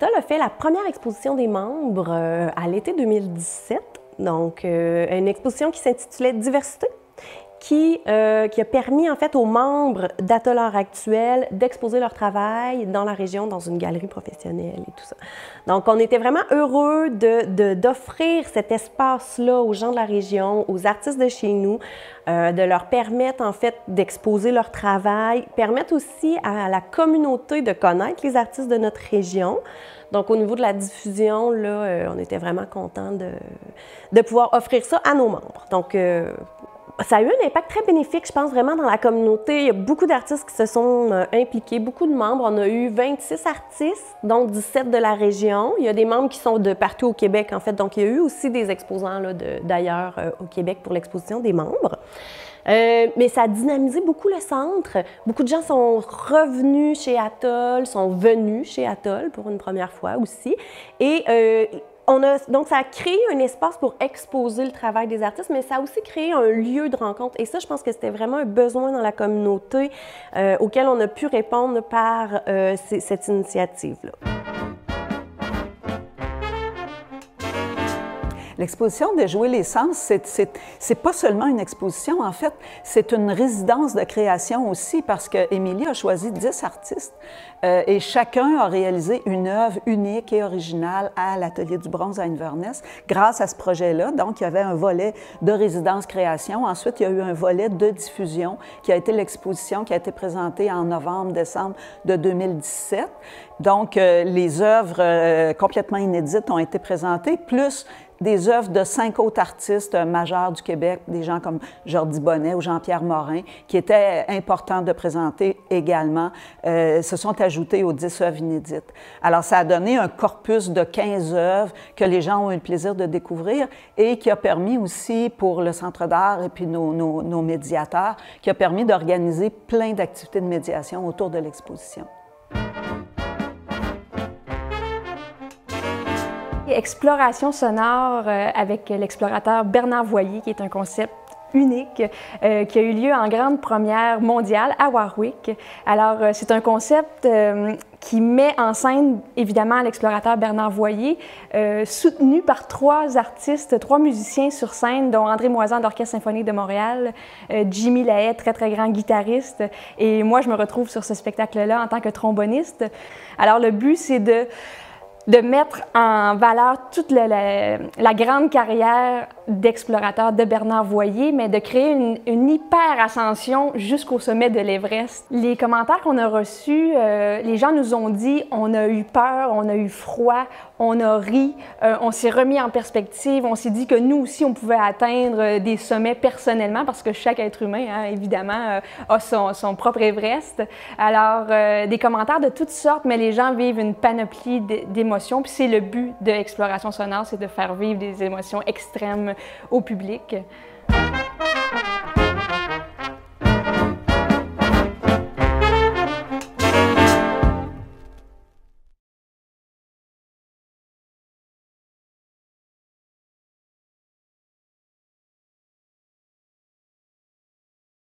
Atoll a fait la première exposition des membres à l'été 2017, donc une exposition qui s'intitulait « Diversité ». Qui a permis en fait aux membres d'Atoll Art Actuel d'exposer leur travail dans la région, dans une galerie professionnelle et tout ça. Donc on était vraiment heureux d'offrir cet espace-là aux gens de la région, aux artistes de chez nous, de leur permettre en fait d'exposer leur travail, permettre aussi à la communauté de connaître les artistes de notre région. Donc, au niveau de la diffusion, là, on était vraiment contents de pouvoir offrir ça à nos membres. Donc, ça a eu un impact très bénéfique, je pense, vraiment dans la communauté. Il y a beaucoup d'artistes qui se sont impliqués, beaucoup de membres. On a eu 26 artistes, dont 17 de la région. Il y a des membres qui sont de partout au Québec, en fait. Donc, il y a eu aussi des exposants d'ailleurs au Québec pour l'exposition des membres. Mais ça a dynamisé beaucoup le centre. Beaucoup de gens sont revenus chez Atoll, sont venus chez Atoll pour une première fois aussi. Et donc, ça a créé un espace pour exposer le travail des artistes, mais ça a aussi créé un lieu de rencontre. Et ça, je pense que c'était vraiment un besoin dans la communauté auquel on a pu répondre par cette initiative-là. L'exposition de Jouer les sens, c'est pas seulement une exposition, en fait, c'est une résidence de création aussi, parce qu'Émilie a choisi 10 artistes et chacun a réalisé une œuvre unique et originale à l'Atelier du Bronze à Inverness grâce à ce projet-là. Donc, il y avait un volet de résidence création. Ensuite, il y a eu un volet de diffusion qui a été l'exposition qui a été présentée en novembre-décembre de 2017. Donc, les œuvres complètement inédites ont été présentées, plus des œuvres de 5 autres artistes majeurs du Québec, des gens comme Jordi Bonnet ou Jean-Pierre Morin, qui étaient importants de présenter également, se sont ajoutés aux 10 œuvres inédites. Alors, ça a donné un corpus de 15 œuvres que les gens ont eu le plaisir de découvrir et qui a permis aussi pour le Centre d'art et puis nos médiateurs, qui a permis d'organiser plein d'activités de médiation autour de l'exposition. Exploration sonore avec l'explorateur Bernard Voyer, qui est un concept unique qui a eu lieu en grande première mondiale à Warwick. Alors, c'est un concept qui met en scène, évidemment, l'explorateur Bernard Voyer, soutenu par 3 artistes, 3 musiciens sur scène, dont André Moisan de l'Orchestre symphonique de Montréal, Jimmy Lahaye, très, très grand guitariste, et moi, je me retrouve sur ce spectacle-là en tant que tromboniste. Alors, le but, c'est de mettre en valeur toute la grande carrière d'explorateur de Bernard Voyer, mais de créer une hyper-ascension jusqu'au sommet de l'Everest. Les commentaires qu'on a reçus, les gens nous ont dit « on a eu peur, on a eu froid, on a ri, on s'est remis en perspective, on s'est dit que nous aussi, on pouvait atteindre des sommets personnellement, parce que chaque être humain, hein, évidemment, a son propre Everest. » Alors, des commentaires de toutes sortes, mais les gens vivent une panoplie d'émotions, puis c'est le but de l'exploration sonore, c'est de faire vivre des émotions extrêmes au public.